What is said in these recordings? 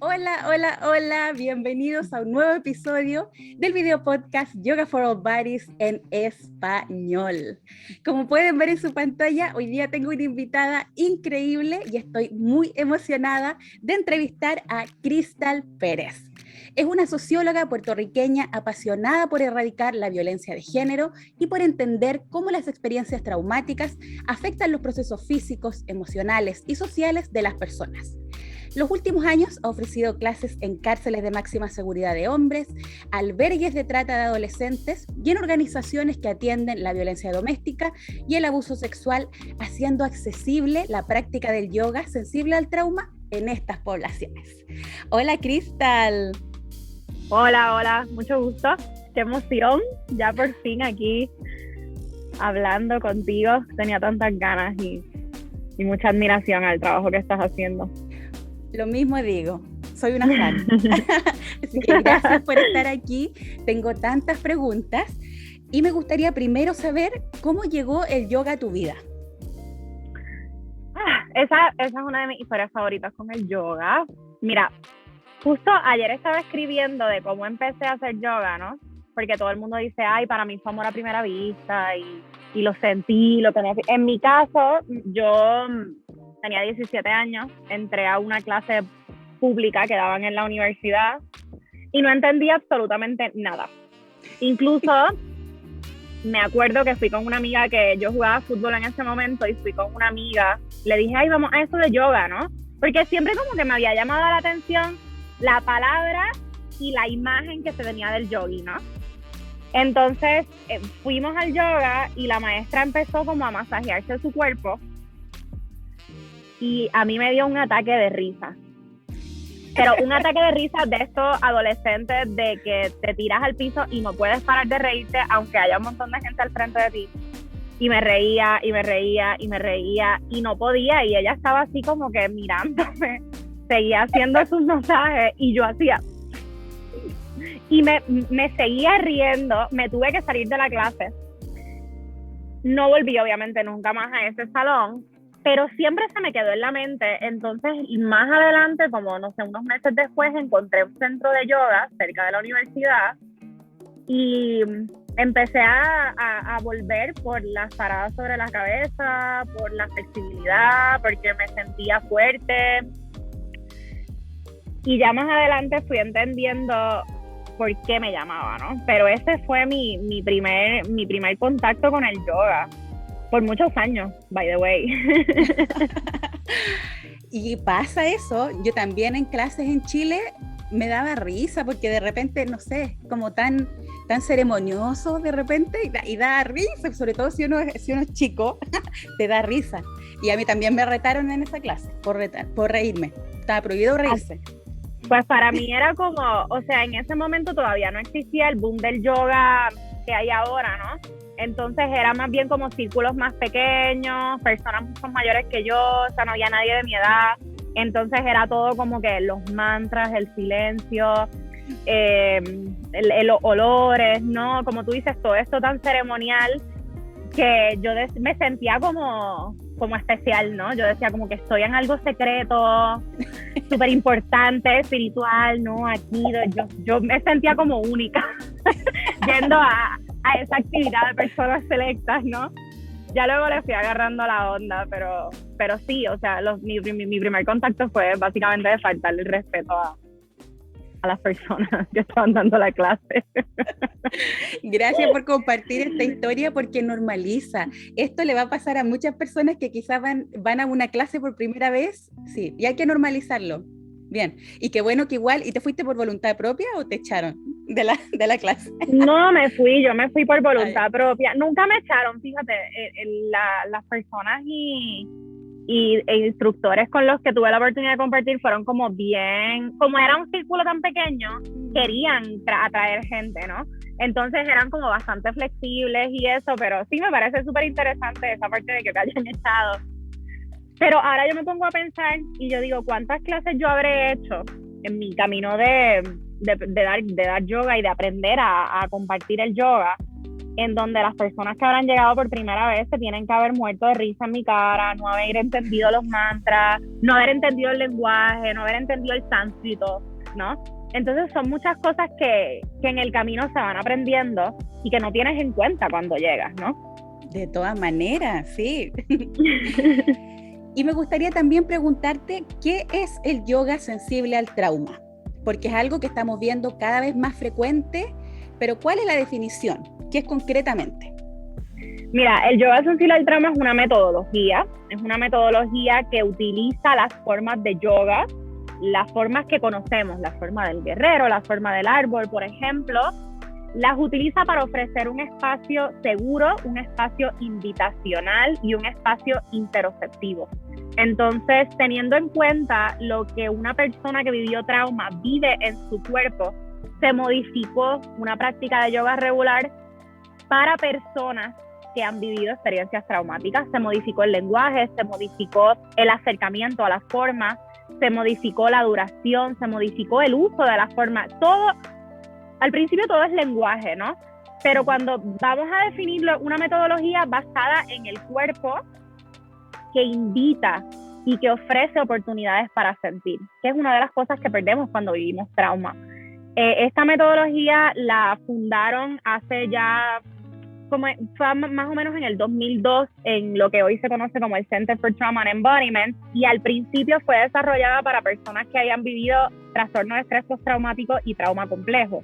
Hola, hola, hola, bienvenidos a un nuevo episodio del video podcast Yoga for All Bodies en español. Como pueden ver en su pantalla, hoy día tengo una invitada increíble y estoy muy emocionada de entrevistar a Cristal Pérez. Es una socióloga puertorriqueña apasionada por erradicar la violencia de género y por entender cómo las experiencias traumáticas afectan los procesos físicos, emocionales y sociales de las personas. Los últimos años ha ofrecido clases en cárceles de máxima seguridad de hombres, albergues de trata de adolescentes y en organizaciones que atienden la violencia doméstica y el abuso sexual, haciendo accesible la práctica del yoga sensible al trauma en estas poblaciones. Hola, Cristal. Hola, mucho gusto. Qué emoción, ya por fin aquí hablando contigo. Tenía tantas ganas y mucha admiración al trabajo que estás haciendo. Lo mismo digo, soy una fan. Así que gracias por estar aquí. Tengo tantas preguntas y me gustaría primero saber cómo llegó el yoga a tu vida. Esa es una de mis historias favoritas con el yoga. Mira, justo ayer estaba escribiendo de cómo empecé a hacer yoga, ¿no? Porque todo el mundo dice, ay, para mí fue amor a primera vista y lo sentí, lo tenía. En mi caso, yo tenía 17 años, entré a una clase pública que daban en la universidad y no entendía absolutamente nada. Incluso me acuerdo que fui con una amiga que yo jugaba fútbol en ese momento y fui con una amiga, le dije, ay, vamos a eso de yoga, ¿no? Porque siempre como que me había llamado la atención la palabra y la imagen que se tenía del yogi, ¿no? Entonces fuimos al yoga y la maestra empezó como a masajearse su cuerpo y a mí me dio un ataque de risa. Pero un ataque de risa de estos adolescentes de que te tiras al piso y no puedes parar de reírte aunque haya un montón de gente al frente de ti. Y me reía y no podía, y ella estaba así como que mirándome, seguía haciendo sus masajes y yo hacía y me seguía riendo. Me tuve que salir de la clase, no volví obviamente nunca más a ese salón, pero siempre se me quedó en la mente. Entonces más adelante, como no sé, unos meses después, encontré un centro de yoga cerca de la universidad y empecé a volver por las paradas sobre la cabeza, por la flexibilidad, porque me sentía fuerte. Y ya más adelante fui entendiendo por qué me llamaba, ¿no? Pero ese fue mi primer contacto con el yoga. Por muchos años, by the way. Y pasa eso, yo también en clases en Chile me daba risa porque de repente, no sé, como tan ceremonioso de repente y da risa, sobre todo si uno es chico, te da risa. Y a mí también me retaron en esa clase por reírme. Estaba prohibido reírse. Pues para mí era como, o sea, en ese momento todavía no existía el boom del yoga que hay ahora, ¿no? Entonces era más bien como círculos más pequeños, personas mucho mayores que yo, o sea, no había nadie de mi edad. Entonces era todo como que los mantras, el silencio, los olores, ¿no? Como tú dices, todo esto tan ceremonial que yo me sentía como especial, ¿no? Yo decía como que estoy en algo secreto, súper importante, espiritual, ¿no? Aquí yo me sentía como única yendo a esa actividad de personas selectas, ¿no? Ya luego le fui agarrando la onda, pero sí, o sea, mi primer contacto fue básicamente de faltarle el respeto a las personas que estaban dando la clase. Gracias por compartir esta historia porque normaliza. Esto le va a pasar a muchas personas que quizás van a una clase por primera vez, sí, y hay que normalizarlo. Bien, y qué bueno que igual, ¿y te fuiste por voluntad propia o te echaron de la clase? No, yo me fui por voluntad propia. Nunca me echaron, fíjate, las personas e instructores con los que tuve la oportunidad de compartir fueron como bien, como era un círculo tan pequeño, querían atraer gente, ¿no? Entonces eran como bastante flexibles y eso, pero sí me parece súper interesante esa parte de que te hayan echado. Pero ahora yo me pongo a pensar y yo digo, ¿cuántas clases yo habré hecho en mi camino de dar yoga y de aprender a compartir el yoga? en donde las personas que habrán llegado por primera vez se tienen que haber muerto de risa en mi cara, no haber entendido los mantras, no haber entendido el lenguaje, no haber entendido el sánscrito, ¿no? Entonces son muchas cosas que en el camino se van aprendiendo y que no tienes en cuenta cuando llegas, ¿no? De todas maneras, sí. Y me gustaría también preguntarte, ¿qué es el yoga sensible al trauma? Porque es algo que estamos viendo cada vez más frecuente, pero ¿cuál es la definición? ¿Qué es concretamente? Mira, el yoga sensible al trauma es una metodología que utiliza las formas de yoga, las formas que conocemos, la forma del guerrero, la forma del árbol, por ejemplo, las utiliza para ofrecer un espacio seguro, un espacio invitacional y un espacio interoceptivo. Entonces, teniendo en cuenta lo que una persona que vivió trauma vive en su cuerpo, se modificó una práctica de yoga regular para personas que han vivido experiencias traumáticas. Se modificó el lenguaje, se modificó el acercamiento a las formas, se modificó la duración, se modificó el uso de las formas. Todo, al principio todo es lenguaje, ¿no? Pero cuando vamos a definirlo, una metodología basada en el cuerpo que invita y que ofrece oportunidades para sentir, que es una de las cosas que perdemos cuando vivimos trauma. Esta metodología la fundaron hace ya, fue más o menos en el 2002, en lo que hoy se conoce como el Center for Trauma and Embodiment, y al principio fue desarrollada para personas que hayan vivido trastorno de estrés postraumático y trauma complejo.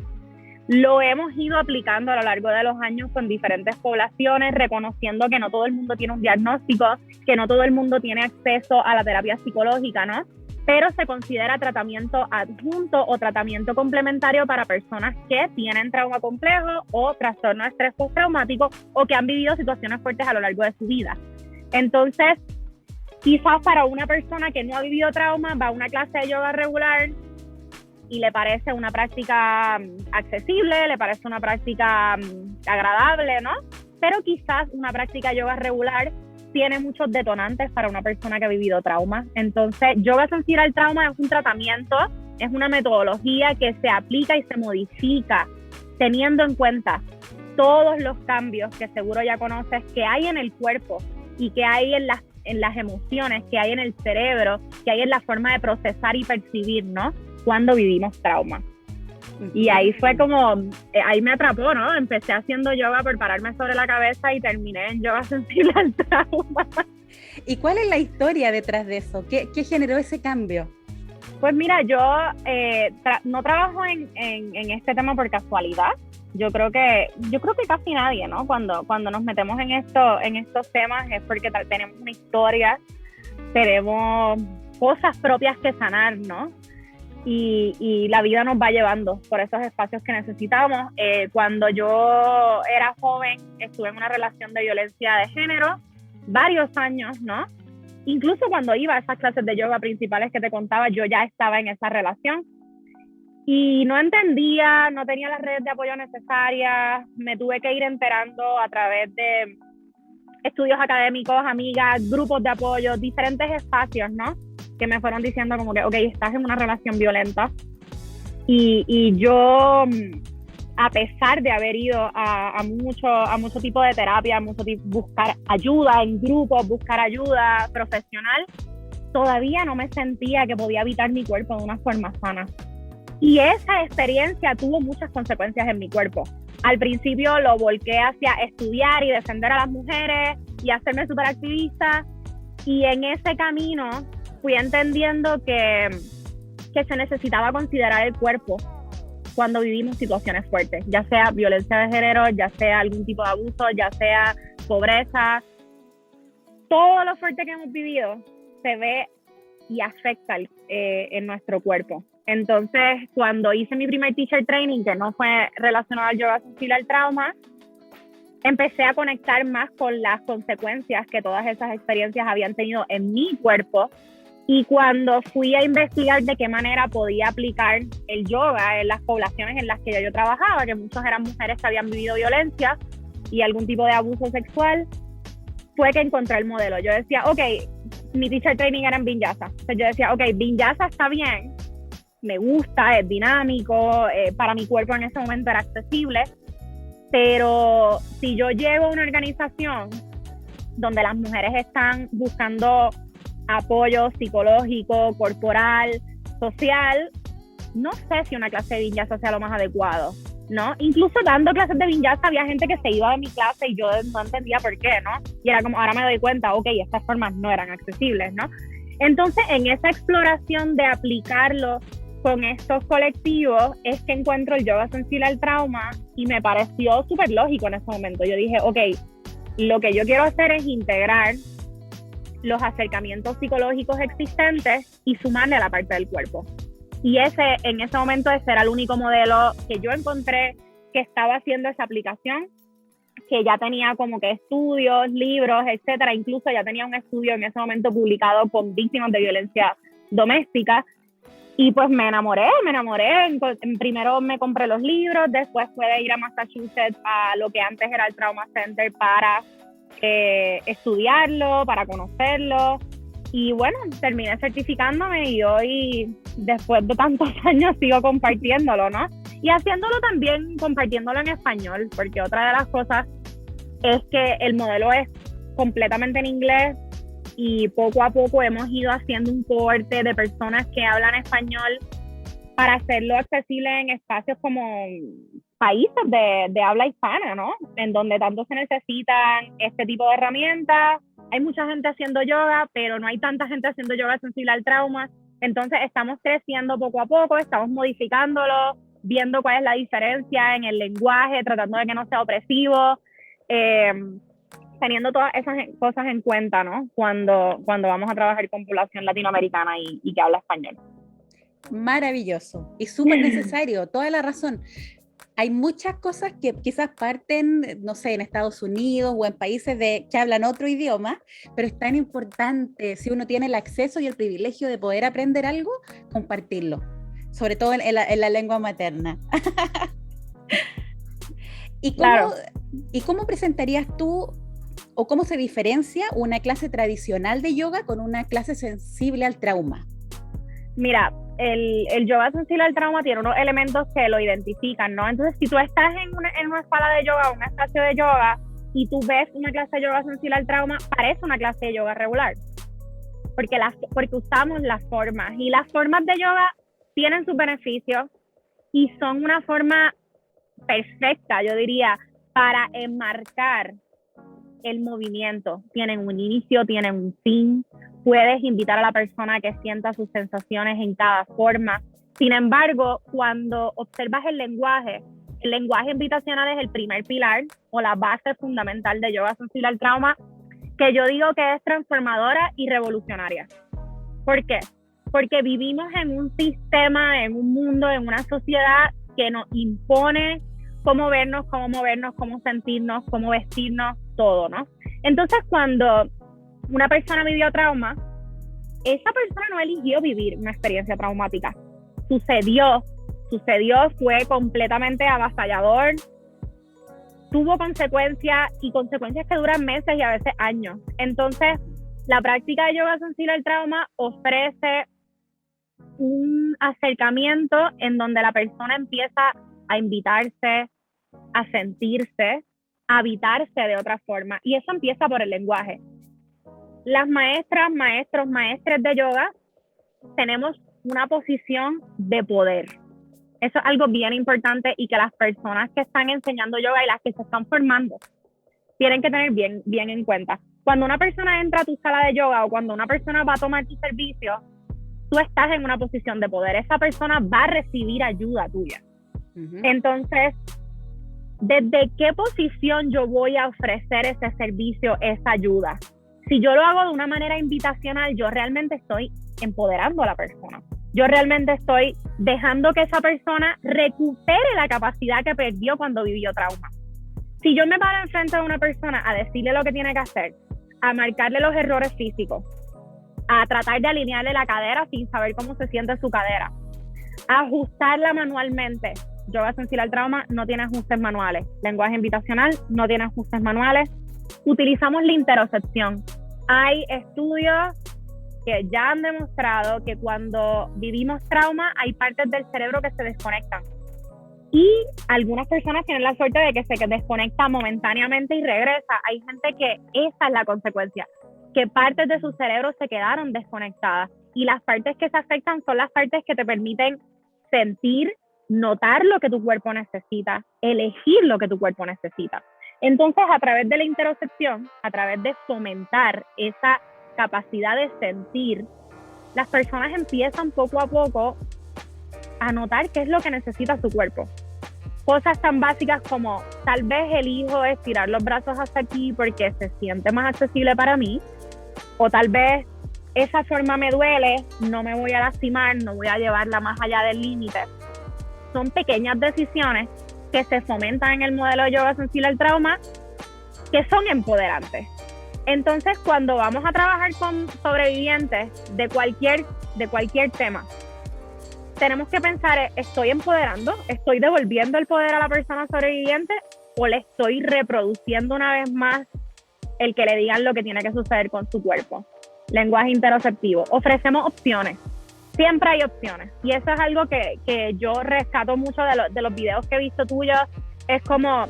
Lo hemos ido aplicando a lo largo de los años con diferentes poblaciones, reconociendo que no todo el mundo tiene un diagnóstico, que no todo el mundo tiene acceso a la terapia psicológica, ¿no? Pero se considera tratamiento adjunto o tratamiento complementario para personas que tienen trauma complejo o trastorno de estrés postraumático o que han vivido situaciones fuertes a lo largo de su vida. Entonces, quizás para una persona que no ha vivido trauma, va a una clase de yoga regular y le parece una práctica accesible, le parece una práctica agradable, ¿no? Pero quizás una práctica de yoga regular tiene muchos detonantes para una persona que ha vivido trauma. Entonces, yoga sensible al trauma es un tratamiento, es una metodología que se aplica y se modifica teniendo en cuenta todos los cambios que seguro ya conoces que hay en el cuerpo y que hay en las emociones, que hay en el cerebro, que hay en la forma de procesar y percibir, ¿no? Cuando vivimos trauma. Y ahí fue como, ahí me atrapó, ¿no? Empecé haciendo yoga por pararme sobre la cabeza y terminé en yoga sensible al trauma. ¿Y cuál es la historia detrás de eso? ¿Qué generó ese cambio? Pues mira, yo no trabajo en este tema por casualidad. Yo creo que casi nadie, ¿no? Cuando nos metemos en estos temas es porque tenemos una historia, tenemos cosas propias que sanar, ¿no? Y la vida nos va llevando por esos espacios que necesitamos. Cuando yo era joven, estuve en una relación de violencia de género varios años, ¿no? Incluso cuando iba a esas clases de yoga principales que te contaba, yo ya estaba en esa relación. Y no entendía, no tenía las redes de apoyo necesarias, me tuve que ir enterando a través de estudios académicos, amigas, grupos de apoyo, diferentes espacios, ¿no? Que me fueron diciendo como que, ok, estás en una relación violenta. Y yo, a pesar de haber ido a mucho tipo de terapia, buscar ayuda en grupos, buscar ayuda profesional, todavía no me sentía que podía habitar mi cuerpo de una forma sana. Y esa experiencia tuvo muchas consecuencias en mi cuerpo. Al principio lo volqué hacia estudiar y defender a las mujeres y hacerme superactivista. Y en ese camino fui entendiendo que se necesitaba considerar el cuerpo cuando vivimos situaciones fuertes, ya sea violencia de género, ya sea algún tipo de abuso, ya sea pobreza. Todo lo fuerte que hemos vivido se ve y afecta en nuestro cuerpo. Entonces, cuando hice mi primer teacher training, que no fue relacionado al yoga sensible al trauma, empecé a conectar más con las consecuencias que todas esas experiencias habían tenido en mi cuerpo. Y cuando fui a investigar de qué manera podía aplicar el yoga en las poblaciones en las que yo trabajaba, que muchos eran mujeres que habían vivido violencia y algún tipo de abuso sexual, fue que encontré el modelo. Yo decía, ok, mi teacher training era en Vinyasa. Entonces yo decía, ok, Vinyasa está bien, me gusta, es dinámico, para mi cuerpo en ese momento era accesible, Pero si yo llego a una organización donde las mujeres están buscando apoyo psicológico, corporal, social, no sé si una clase de vinyasa sea lo más adecuado, ¿no? Incluso dando clases de vinyasa había gente que se iba de mi clase y yo no entendía por qué, ¿no? Y era como, ahora me doy cuenta, ok, estas formas no eran accesibles, ¿no? Entonces, en esa exploración de aplicarlo con estos colectivos es que encuentro el yoga sensible al trauma y me pareció súper lógico en ese momento. Yo dije, ok, lo que yo quiero hacer es integrar los acercamientos psicológicos existentes y sumarle a la parte del cuerpo. Y en ese momento ese era el único modelo que yo encontré que estaba haciendo esa aplicación, que ya tenía como que estudios, libros, etcétera. Incluso ya tenía un estudio en ese momento publicado con víctimas de violencia doméstica. Y pues me enamoré. Primero me compré los libros, después pude ir a Massachusetts a lo que antes era el Trauma Center para estudiarlo, para conocerlo. Y bueno, terminé certificándome y hoy, después de tantos años, sigo compartiéndolo, ¿no? Y haciéndolo también, compartiéndolo en español, porque otra de las cosas es que el modelo es completamente en inglés y poco a poco hemos ido haciendo un cohorte de personas que hablan español para hacerlo accesible en espacios como países de habla hispana, ¿no? En donde tanto se necesitan este tipo de herramientas. Hay mucha gente haciendo yoga, pero no hay tanta gente haciendo yoga sensible al trauma. Entonces estamos creciendo poco a poco, estamos modificándolo, viendo cuál es la diferencia en el lenguaje, tratando de que no sea opresivo, teniendo todas esas cosas en cuenta, ¿no? Cuando vamos a trabajar con población latinoamericana y que habla español. Maravilloso y súper necesario, toda la razón. Hay muchas cosas que quizás parten, no sé, en Estados Unidos o en países que hablan otro idioma, pero es tan importante, si uno tiene el acceso y el privilegio de poder aprender algo, compartirlo, sobre todo en la lengua materna. ¿Y cómo presentarías tú o cómo se diferencia una clase tradicional de yoga con una clase sensible al trauma? Mira, el yoga sensible al trauma tiene unos elementos que lo identifican, ¿no? Entonces, si tú estás en una escuela de yoga o un espacio de yoga y tú ves una clase de yoga sensible al trauma, parece una clase de yoga regular, porque usamos las formas, y las formas de yoga tienen sus beneficios y son una forma perfecta, yo diría, para enmarcar el movimiento. Tienen un inicio, tienen un fin. Puedes invitar a la persona a que sienta sus sensaciones en cada forma. Sin embargo, cuando observas el lenguaje invitacional es el primer pilar o la base fundamental de yoga sensible al trauma, que yo digo que es transformadora y revolucionaria. ¿Por qué? Porque vivimos en un sistema, en un mundo, en una sociedad que nos impone cómo vernos, cómo movernos, cómo sentirnos, cómo vestirnos, todo, ¿no? Entonces, cuando una persona vivió trauma, esa persona no eligió vivir una experiencia traumática. Sucedió, fue completamente avasallador, tuvo consecuencias y consecuencias que duran meses y a veces años. Entonces, la práctica de yoga sensible al trauma ofrece un acercamiento en donde la persona empieza a invitarse, a sentirse, a habitarse de otra forma. Y eso empieza por el lenguaje. Las maestras, maestros, maestres de yoga tenemos una posición de poder. Eso es algo bien importante y que las personas que están enseñando yoga y las que se están formando tienen que tener bien en cuenta. Cuando una persona entra a tu sala de yoga o cuando una persona va a tomar tu servicio, tú estás en una posición de poder. Esa persona va a recibir ayuda tuya. Uh-huh. Entonces, ¿desde qué posición yo voy a ofrecer ese servicio, esa ayuda? Si yo lo hago de una manera invitacional, yo realmente estoy empoderando a la persona. Yo realmente estoy dejando que esa persona recupere la capacidad que perdió cuando vivió trauma. Si yo me paro enfrente de una persona a decirle lo que tiene que hacer, a marcarle los errores físicos, a tratar de alinearle la cadera sin saber cómo se siente su cadera, a ajustarla manualmente. Yoga sensible al trauma no tiene ajustes manuales. Lenguaje invitacional no tiene ajustes manuales. Utilizamos la interocepción. Hay estudios que ya han demostrado que cuando vivimos trauma hay partes del cerebro que se desconectan. Y algunas personas tienen la suerte de que se desconecta momentáneamente y regresa. Hay gente que esa es la consecuencia, que partes de su cerebro se quedaron desconectadas. Y las partes que se afectan son las partes que te permiten sentir, notar lo que tu cuerpo necesita, elegir lo que tu cuerpo necesita. Entonces, a través de la interocepción, a través de fomentar esa capacidad de sentir, las personas empiezan poco a poco a notar qué es lo que necesita su cuerpo. Cosas tan básicas como, tal vez elijo estirar los brazos hasta aquí porque se siente más accesible para mí, o tal vez esa forma me duele, no me voy a lastimar, no voy a llevarla más allá del límite. Son pequeñas decisiones que se fomentan en el modelo de yoga sensible al trauma, que son empoderantes. Entonces, cuando vamos a trabajar con sobrevivientes de cualquier tema, tenemos que pensar, ¿estoy empoderando? ¿Estoy devolviendo el poder a la persona sobreviviente? ¿O le estoy reproduciendo una vez más el que le digan lo que tiene que suceder con su cuerpo? Lenguaje interoceptivo. Ofrecemos opciones. Siempre hay opciones. Y eso es algo que yo rescato mucho de los videos que he visto tuyos. Es como,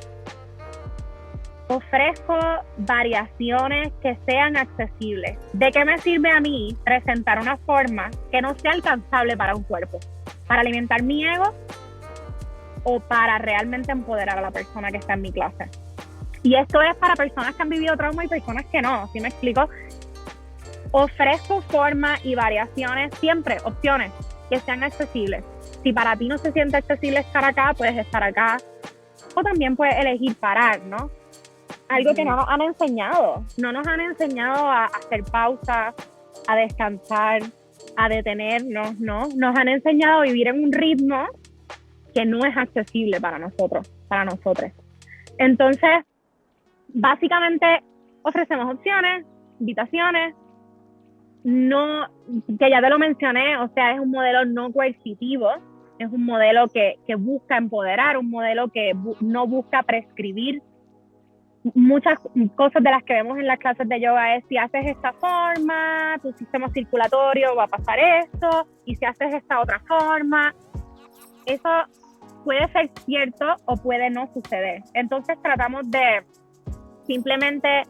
ofrezco variaciones que sean accesibles. ¿De qué me sirve a mí presentar una forma que no sea alcanzable para un cuerpo? ¿Para alimentar mi ego o para realmente empoderar a la persona que está en mi clase? Y esto es para personas que han vivido trauma y personas que no, ¿sí me explico? Ofrezco formas y variaciones, siempre opciones que sean accesibles. Si para ti no se siente accesible estar acá, puedes estar acá. O también puedes elegir parar, ¿no? Algo que no nos han enseñado. No nos han enseñado a hacer pausas, a descansar, a detenernos, ¿no? Nos han enseñado a vivir en un ritmo que no es accesible para nosotros, para nosotros. Entonces, básicamente ofrecemos opciones, invitaciones, no, que ya te lo mencioné, o sea, es un modelo no coercitivo, es un modelo que busca empoderar, un modelo que no busca prescribir. Muchas cosas de las que vemos en las clases de yoga es, si haces esta forma, tu sistema circulatorio va a pasar esto, y si haces esta otra forma, eso puede ser cierto o puede no suceder. Entonces tratamos de simplemente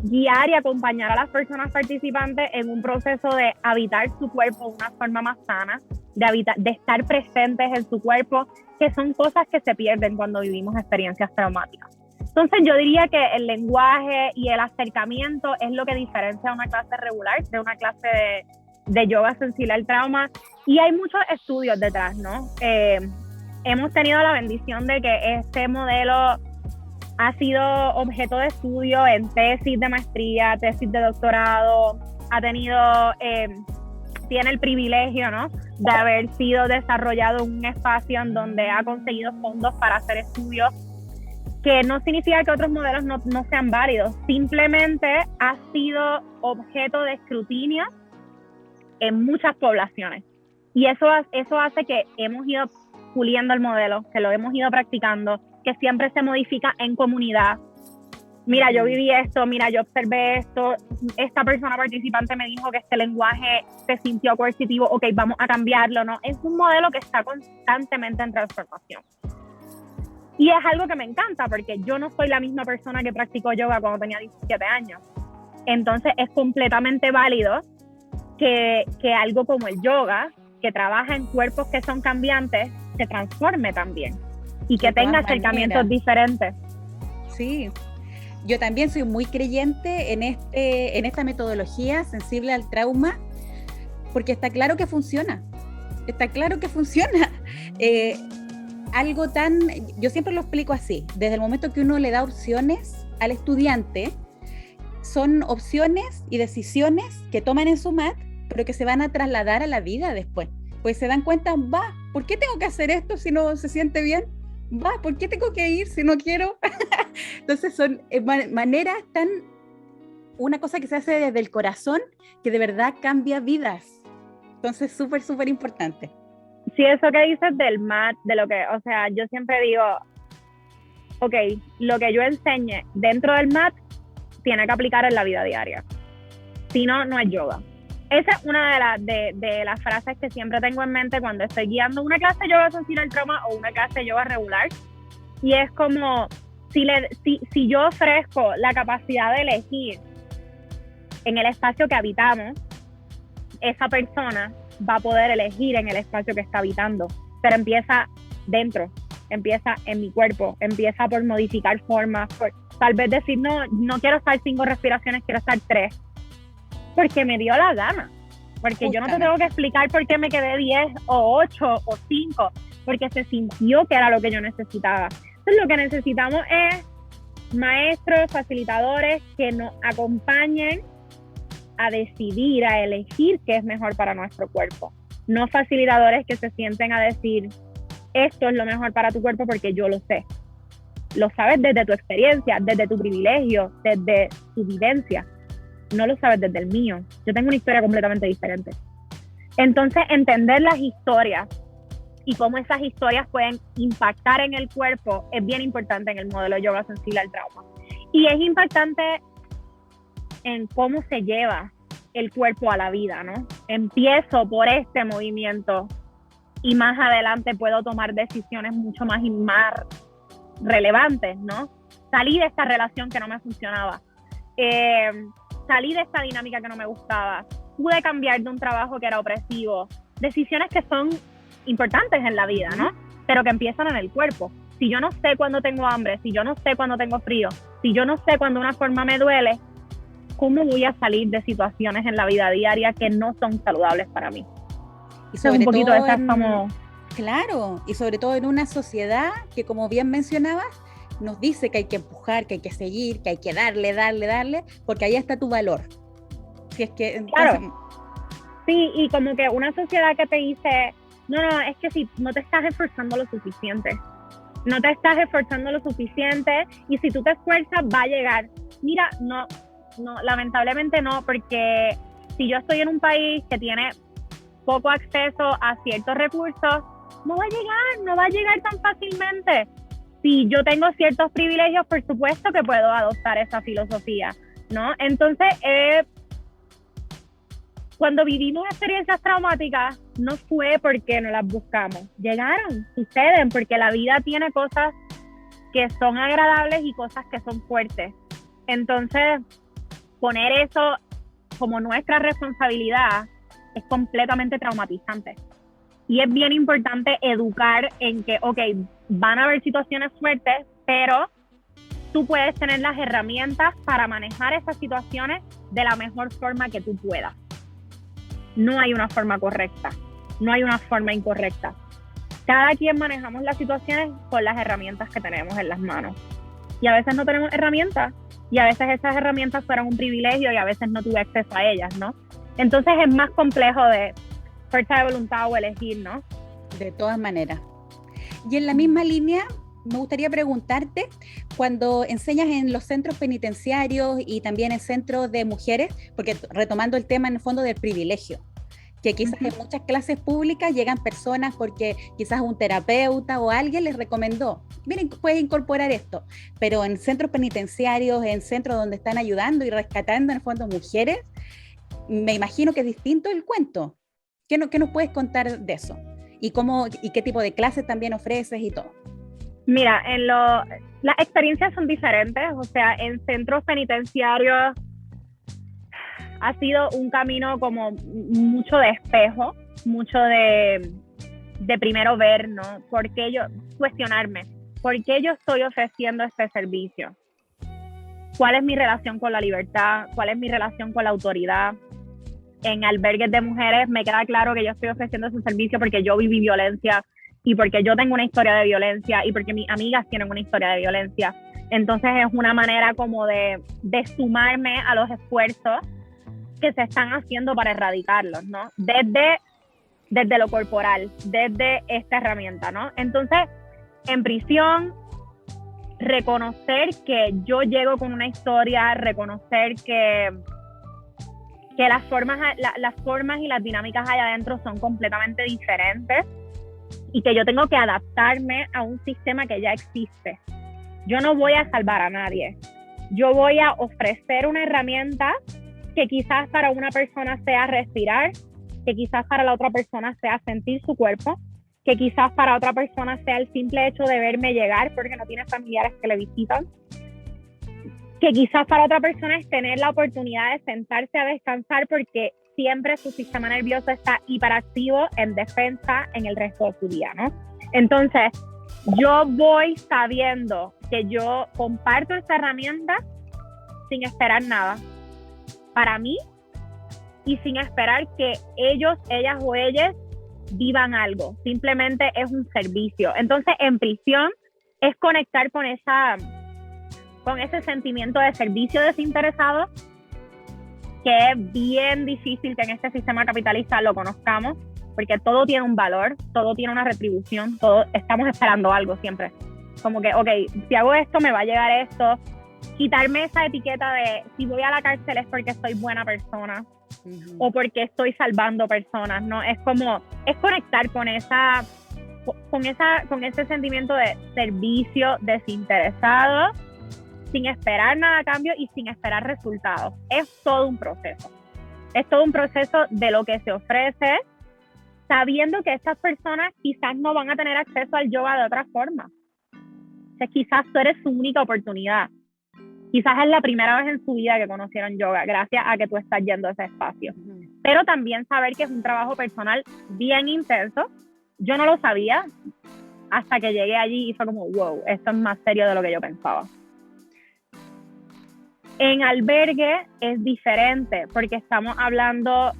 guiar y acompañar a las personas participantes en un proceso de habitar su cuerpo de una forma más sana, de estar presentes en su cuerpo, que son cosas que se pierden cuando vivimos experiencias traumáticas. Entonces yo diría que el lenguaje y el acercamiento es lo que diferencia una clase regular de una clase de yoga sensible al trauma, y hay muchos estudios detrás, ¿no? Hemos tenido la bendición de que este modelo ha sido objeto de estudio en tesis de maestría, tesis de doctorado, tiene el privilegio, ¿no?, de haber sido desarrollado en un espacio en donde ha conseguido fondos para hacer estudios, que no significa que otros modelos no sean válidos, simplemente ha sido objeto de escrutinio en muchas poblaciones. Y eso hace que hemos ido puliendo el modelo, que lo hemos ido practicando, que siempre se modifica en comunidad. Mira, yo viví esto, mira, yo observé esto, esta persona participante me dijo que este lenguaje se sintió coercitivo, ok, vamos a cambiarlo, ¿no? Es un modelo que está constantemente en transformación. Y es algo que me encanta, porque yo no soy la misma persona que practicó yoga cuando tenía 17 años. Entonces es completamente válido que algo como el yoga, que trabaja en cuerpos que son cambiantes, se transforme también y que tenga acercamientos diferentes. Sí, yo también soy muy creyente en esta metodología sensible al trauma, porque está claro que funciona. Algo tan, yo siempre lo explico así, desde el momento que uno le da opciones al estudiante, son opciones y decisiones que toman en su mat, pero que se van a trasladar a la vida después. Pues se dan cuenta, ¿por qué tengo que hacer esto si no se siente bien? ¿Por qué tengo que ir si no quiero? Entonces son maneras una cosa que se hace desde el corazón, que de verdad cambia vidas. Entonces súper, súper importante. Sí, eso que dices del mat, o sea, yo siempre digo, ok, lo que yo enseñe dentro del mat tiene que aplicar en la vida diaria. Si no, no es yoga. esa es una de las frases que siempre tengo en mente cuando estoy guiando una clase de yoga sensible trauma o una clase de yoga regular. Y es como, si yo ofrezco la capacidad de elegir en el espacio que habitamos, esa persona va a poder elegir en el espacio que está habitando. Pero empieza dentro, empieza en mi cuerpo, empieza por modificar formas, por tal vez decir, no quiero estar 5 respiraciones, quiero estar 3. Porque me dio la gana. Porque yo no te tengo que explicar por qué me quedé 10 o 8 o 5, porque se sintió que era lo que yo necesitaba. Entonces lo que necesitamos es maestros, facilitadores que nos acompañen a decidir, a elegir qué es mejor para nuestro cuerpo. No facilitadores que se sienten a decir, esto es lo mejor para tu cuerpo porque yo lo sé. Lo sabes desde tu experiencia, desde tu privilegio, desde tu vivencia. No lo sabes desde el mío. Yo tengo una historia completamente diferente. Entonces, entender las historias y cómo esas historias pueden impactar en el cuerpo es bien importante en el modelo de yoga sensible al trauma. Y es impactante en cómo se lleva el cuerpo a la vida, ¿no? Empiezo por este movimiento y más adelante puedo tomar decisiones mucho más relevantes, ¿no? Salí de esta relación que no me funcionaba. Salí de esta dinámica que no me gustaba. Pude cambiar de un trabajo que era opresivo. Decisiones que son importantes en la vida, ¿no? Pero que empiezan en el cuerpo. Si yo no sé cuándo tengo hambre, si yo no sé cuándo tengo frío, si yo no sé cuándo una forma me duele, ¿cómo voy a salir de situaciones en la vida diaria que no son saludables para mí? Y sobre un poquito todo de como... Claro, y sobre todo en una sociedad que, como bien mencionabas, nos dice que hay que empujar, que hay que seguir, que hay que darle, porque ahí está tu valor. Si es que, entonces... Claro. Sí, y como que una sociedad que te dice, no, es que si no te estás esforzando lo suficiente. No te estás esforzando lo suficiente y si tú te esfuerzas va a llegar. Mira, no, lamentablemente no, porque si yo estoy en un país que tiene poco acceso a ciertos recursos, no va a llegar tan fácilmente. Si yo tengo ciertos privilegios, por supuesto que puedo adoptar esa filosofía, ¿no? Entonces, cuando vivimos experiencias traumáticas, no fue porque no las buscamos. Llegaron, suceden, porque la vida tiene cosas que son agradables y cosas que son fuertes. Entonces, poner eso como nuestra responsabilidad es completamente traumatizante. Y es bien importante educar en que, ok, van a haber situaciones fuertes, pero tú puedes tener las herramientas para manejar esas situaciones de la mejor forma que tú puedas. No hay una forma correcta, no hay una forma incorrecta. Cada quien manejamos las situaciones con las herramientas que tenemos en las manos. Y a veces no tenemos herramientas, y a veces esas herramientas fueron un privilegio y a veces no tuve acceso a ellas, ¿no? Entonces es más complejo de fuerza de voluntad o elegir, ¿no? De todas maneras. Y en la misma línea, me gustaría preguntarte, cuando enseñas en los centros penitenciarios y también en centros de mujeres, porque retomando el tema en el fondo del privilegio, que quizás en muchas clases públicas llegan personas porque quizás un terapeuta o alguien les recomendó, miren, puedes incorporar esto, pero en centros penitenciarios, en centros donde están ayudando y rescatando en el fondo mujeres, me imagino que es distinto el cuento. ¿Qué nos puedes contar de eso? ¿Y qué tipo de clases también ofreces y todo? Mira, las experiencias son diferentes, o sea, en centros penitenciarios ha sido un camino como mucho de espejo, mucho de primero ver, ¿no? Cuestionarme, ¿por qué yo estoy ofreciendo este servicio? ¿Cuál es mi relación con la libertad? ¿Cuál es mi relación con la autoridad? En albergues de mujeres me queda claro que yo estoy ofreciendo ese servicio porque yo viví violencia y porque yo tengo una historia de violencia y porque mis amigas tienen una historia de violencia. Entonces es una manera como de sumarme a los esfuerzos que se están haciendo para erradicarlos, ¿no? Desde lo corporal, desde esta herramienta, ¿no? Entonces, en prisión, reconocer que yo llego con una historia, reconocer que las formas y las dinámicas allá adentro son completamente diferentes y que yo tengo que adaptarme a un sistema que ya existe. Yo no voy a salvar a nadie. Yo voy a ofrecer una herramienta que quizás para una persona sea respirar, que quizás para la otra persona sea sentir su cuerpo, que quizás para otra persona sea el simple hecho de verme llegar porque no tiene familiares que le visitan, que quizás para otra persona es tener la oportunidad de sentarse a descansar porque siempre su sistema nervioso está hiperactivo en defensa en el resto de su día, ¿no? Entonces, yo voy sabiendo que yo comparto esta herramienta sin esperar nada para mí y sin esperar que ellos, ellas o ellas vivan algo. Simplemente es un servicio. Entonces, en prisión es conectar con ese sentimiento de servicio desinteresado, que es bien difícil que en este sistema capitalista lo conozcamos, porque todo tiene un valor, todo tiene una retribución, todo estamos esperando algo siempre. Como que, ok, si hago esto, me va a llegar esto. Quitarme esa etiqueta de si voy a la cárcel es porque soy buena persona o porque estoy salvando personas, ¿no? Es como, es conectar con ese sentimiento de servicio desinteresado, sin esperar nada a cambio y sin esperar resultados. Es todo un proceso. Es todo un proceso de lo que se ofrece, sabiendo que estas personas quizás no van a tener acceso al yoga de otra forma. O sea, quizás tú eres su única oportunidad. Quizás es la primera vez en su vida que conocieron yoga, gracias a que tú estás yendo a ese espacio. Pero también saber que es un trabajo personal bien intenso. Yo no lo sabía hasta que llegué allí y fue como, wow, esto es más serio de lo que yo pensaba. En albergue es diferente porque estamos hablando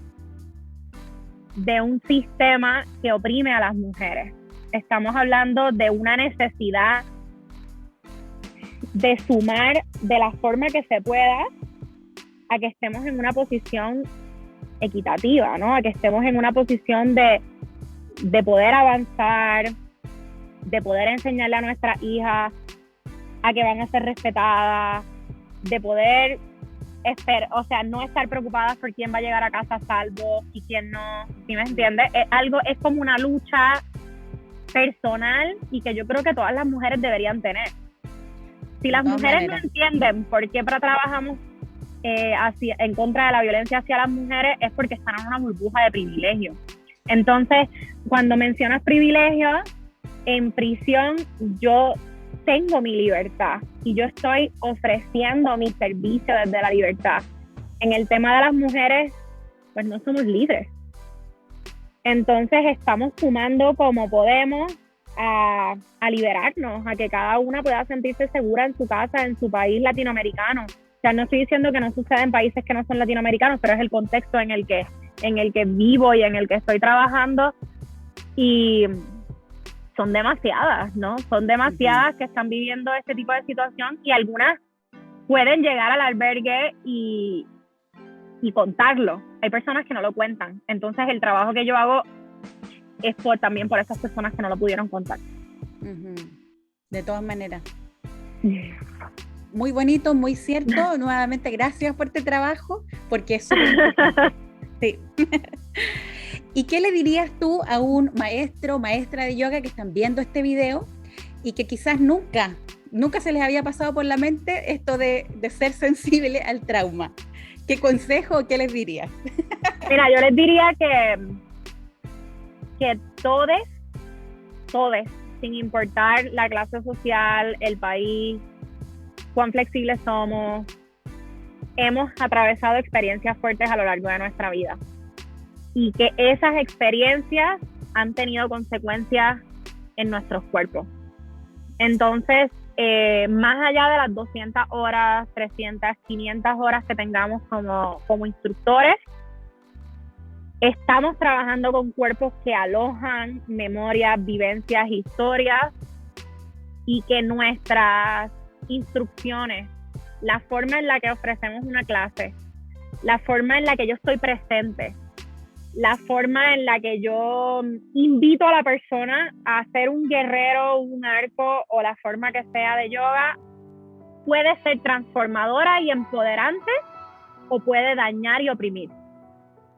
de un sistema que oprime a las mujeres. Estamos hablando de una necesidad de sumar de la forma que se pueda a que estemos en una posición equitativa, ¿no? A que estemos en una posición de poder avanzar, de poder enseñarle a nuestras hijas a que van a ser respetadas, de poder no estar preocupadas por quién va a llegar a casa a salvo y quién no, ¿sí me entiendes? Es como una lucha personal y que yo creo que todas las mujeres deberían tener. Si las mujeres no entienden por qué trabajamos en contra de la violencia hacia las mujeres, es porque están en una burbuja de privilegio. Entonces, cuando mencionas privilegio, en prisión yo tengo mi libertad y yo estoy ofreciendo mi servicio desde la libertad. En el tema de las mujeres, pues no somos libres. Entonces estamos sumando como podemos a liberarnos, a que cada una pueda sentirse segura en su casa, en su país latinoamericano. O sea, no estoy diciendo que no suceda en países que no son latinoamericanos, pero es el contexto en el que vivo y en el que estoy trabajando. Y son demasiadas, ¿no? Son demasiadas que están viviendo este tipo de situación y algunas pueden llegar al albergue y contarlo. Hay personas que no lo cuentan. Entonces, el trabajo que yo hago es también por esas personas que no lo pudieron contar. De todas maneras. Muy bonito, muy cierto. Nuevamente, gracias por este trabajo, porque es súper importante. Sí. ¿Y qué le dirías tú a un maestro o maestra de yoga que están viendo este video y que quizás nunca se les había pasado por la mente esto de ser sensible al trauma? ¿Qué consejo o qué les dirías? Mira, yo les diría que todos, sin importar la clase social, el país, cuán flexibles somos, hemos atravesado experiencias fuertes a lo largo de nuestra vida. Y que esas experiencias han tenido consecuencias en nuestros cuerpos. Entonces, más allá de las 200 horas, 300, 500 horas que tengamos como instructores, estamos trabajando con cuerpos que alojan memorias, vivencias, historias, y que nuestras instrucciones, la forma en la que ofrecemos una clase, la forma en la que yo estoy presente, la forma en la que yo invito a la persona a hacer un guerrero, un arco o la forma que sea de yoga, puede ser transformadora y empoderante o puede dañar y oprimir.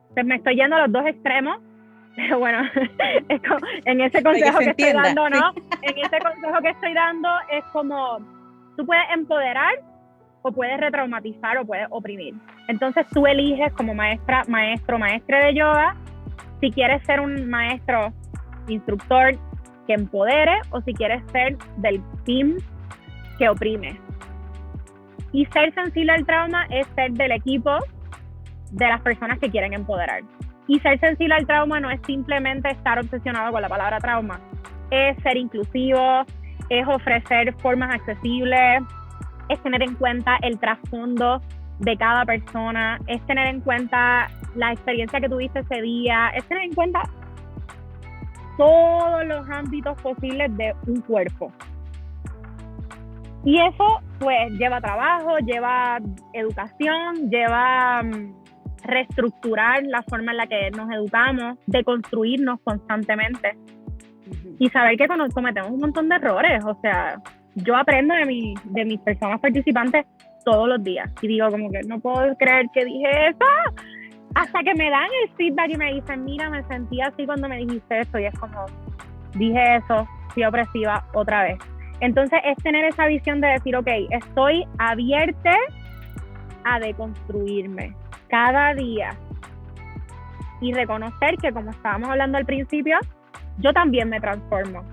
Entonces me estoy yendo a los dos extremos, pero bueno, en ese consejo que estoy dando, ¿no? En ese consejo que estoy dando es como, tú puedes empoderar o puedes retraumatizar o puedes oprimir. Entonces tú eliges como maestra, maestro, maestre de yoga, si quieres ser un maestro, instructor que empodere o si quieres ser del team que oprime. Y ser sensible al trauma es ser del equipo de las personas que quieren empoderar. Y ser sensible al trauma no es simplemente estar obsesionado con la palabra trauma, es ser inclusivo, es ofrecer formas accesibles, es tener en cuenta el trasfondo de cada persona, es tener en cuenta la experiencia que tuviste ese día, es tener en cuenta todos los ámbitos posibles de un cuerpo. Y eso pues lleva trabajo, lleva educación, lleva reestructurar la forma en la que nos educamos, de construirnos constantemente y saber que cometemos un montón de errores. O sea, yo aprendo de mis personas participantes todos los días y digo como que no puedo creer que dije eso, hasta que me dan el feedback y me dicen, mira, me sentí así cuando me dijiste esto, y es como, dije eso, fui opresiva otra vez. Entonces es tener esa visión de decir, ok, estoy abierta a deconstruirme cada día y reconocer que, como estábamos hablando al principio, yo también me transformo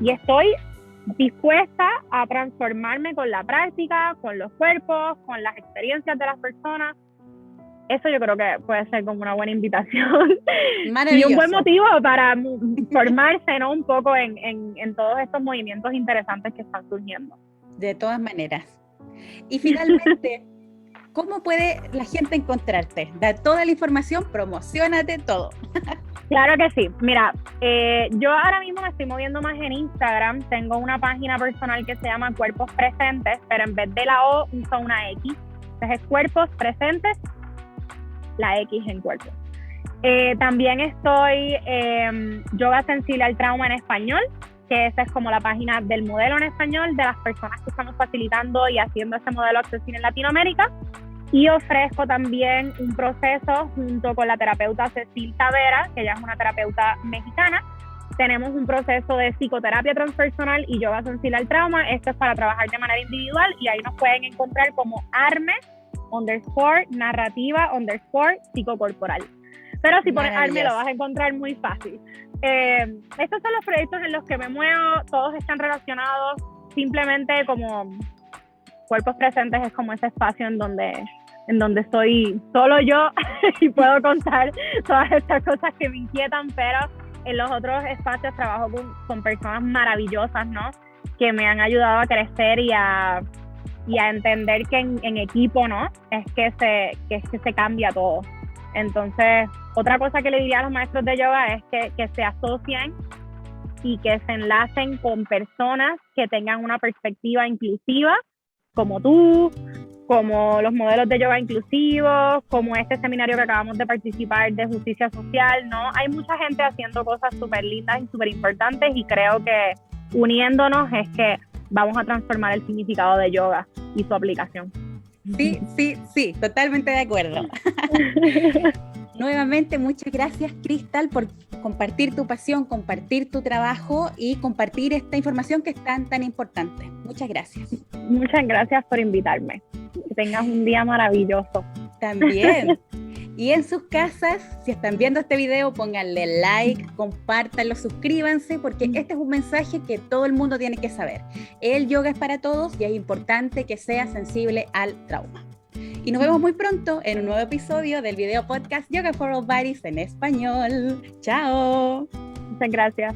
y estoy dispuesta a transformarme con la práctica, con los cuerpos, con las experiencias de las personas. Eso yo creo que puede ser como una buena invitación y un buen motivo para formarse, ¿no? Un poco en todos estos movimientos interesantes que están surgiendo. De todas maneras. Y finalmente, ¿cómo puede la gente encontrarte? Da toda la información, promociónate todo. Claro que sí. Mira, yo ahora mismo me estoy moviendo más en Instagram. Tengo una página personal que se llama Cuerpos Presentes, pero en vez de la O uso una X. Entonces es Cuerpos Presentes, la X en cuerpos. También estoy Yoga Sensible al Trauma en español, que esa es como la página del modelo en español de las personas que estamos facilitando y haciendo ese modelo accesible en Latinoamérica. Y ofrezco también un proceso junto con la terapeuta Cecil Tavera, que ella es una terapeuta mexicana. Tenemos un proceso de psicoterapia transpersonal y yoga sensible al trauma. Esto es para trabajar de manera individual y ahí nos pueden encontrar como arme_narrativa_psicocorporal. Pero si pones Arme lo vas a encontrar muy fácil. Estos son los proyectos en los que me muevo, todos están relacionados, simplemente como Cuerpos Presentes es como ese espacio en donde estoy solo yo y puedo contar todas estas cosas que me inquietan, pero en los otros espacios trabajo con personas maravillosas, ¿no? Que me han ayudado a crecer y a entender que en equipo, ¿no? Es que se cambia todo. Entonces, otra cosa que le diría a los maestros de yoga es que se asocien y que se enlacen con personas que tengan una perspectiva inclusiva, como tú, como los modelos de yoga inclusivos, como este seminario que acabamos de participar de justicia social, ¿no? Hay mucha gente haciendo cosas súper lindas y súper importantes y creo que uniéndonos es que vamos a transformar el significado de yoga y su aplicación. Sí, totalmente de acuerdo. Nuevamente, muchas gracias, Cristal, por compartir tu pasión, compartir tu trabajo y compartir esta información que es tan importante. Muchas gracias. Muchas gracias por invitarme. Que tengas un día maravilloso. También. Y en sus casas, si están viendo este video, pónganle like, compártanlo, suscríbanse, porque este es un mensaje que todo el mundo tiene que saber. El yoga es para todos y es importante que sea sensible al trauma. Y nos vemos muy pronto en un nuevo episodio del video podcast Yoga for All Bodies en español. ¡Chao! Muchas gracias.